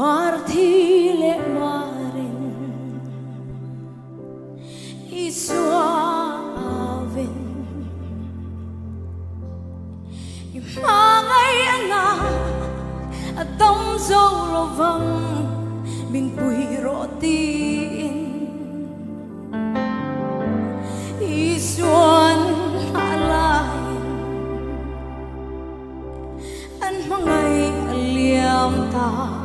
Martile marin isuavin imangay anak at tamsaw lovang bingpuirotin isuan alain an mangay aliam ta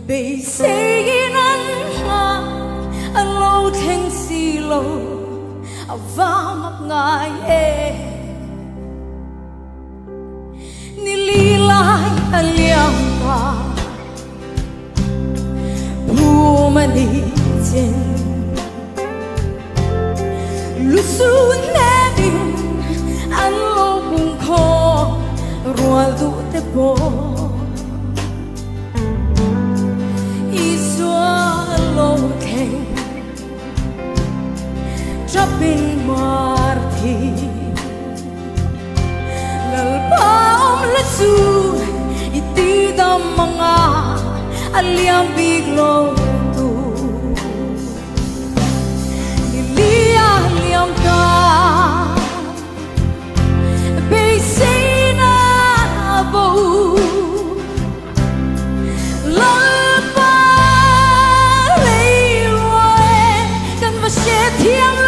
bây say nan ha alo theng si lo va map ngai e ni li lai aliam ta bu mani chen lu su ne din alo bung kho rual du te po Trapin marti lalpaom lasu iti dam mga aliam biglo tu nilia liam ka beisina bo lalpa leiloe kan va se thiam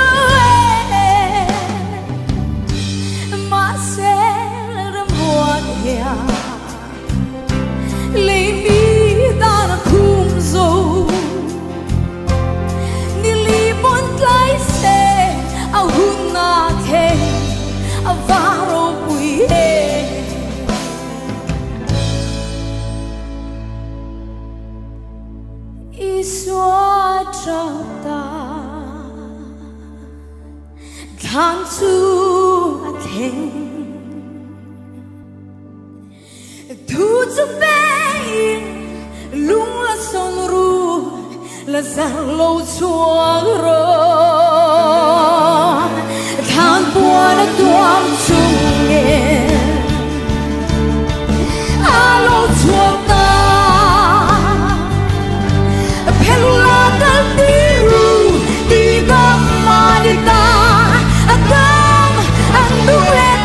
lấy mi ta là khung dâu ni li bon lái xe ao hun na the ao varo bui he iswa trata than su a theng thu chu bein lung la son ru la zar lo chuang ro than bua na tuam chung nge alo chuang ta pelula dal tiru di bam ma di ta adam ang duet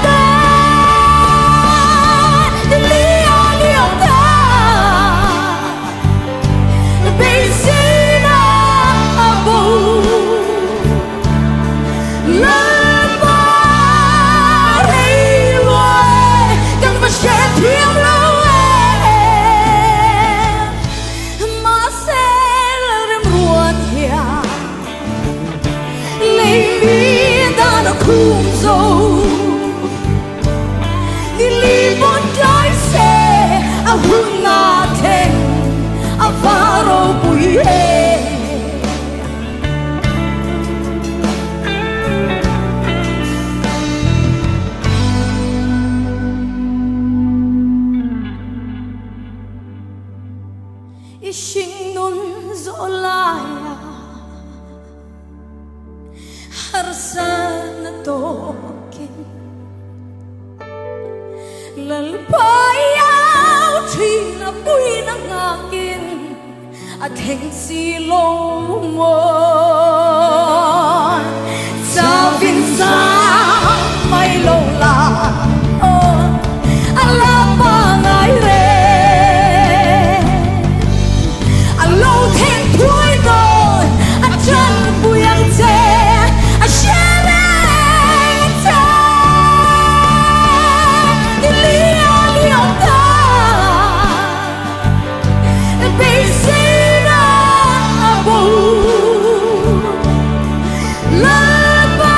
khung dâu đi li bon lái xe ao hun na theng ao varo bui he ishing nun zo lai harsan tokin lalpayao thina puina ngakin a theng si lo mo sa vin sa mai lo la ala pa ngai re alo theng thui don a chan puyang che a share ta ni lia lia ta beisina bo la ba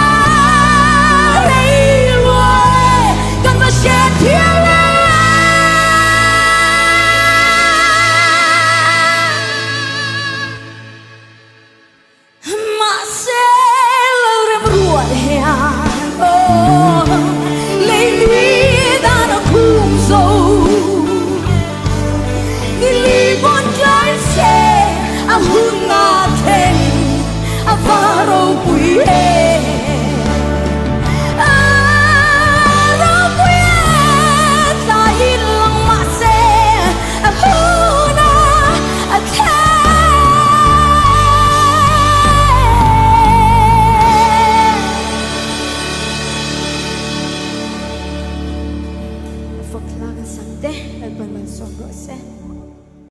rei loi kan va share thiên hun na theng a varo bui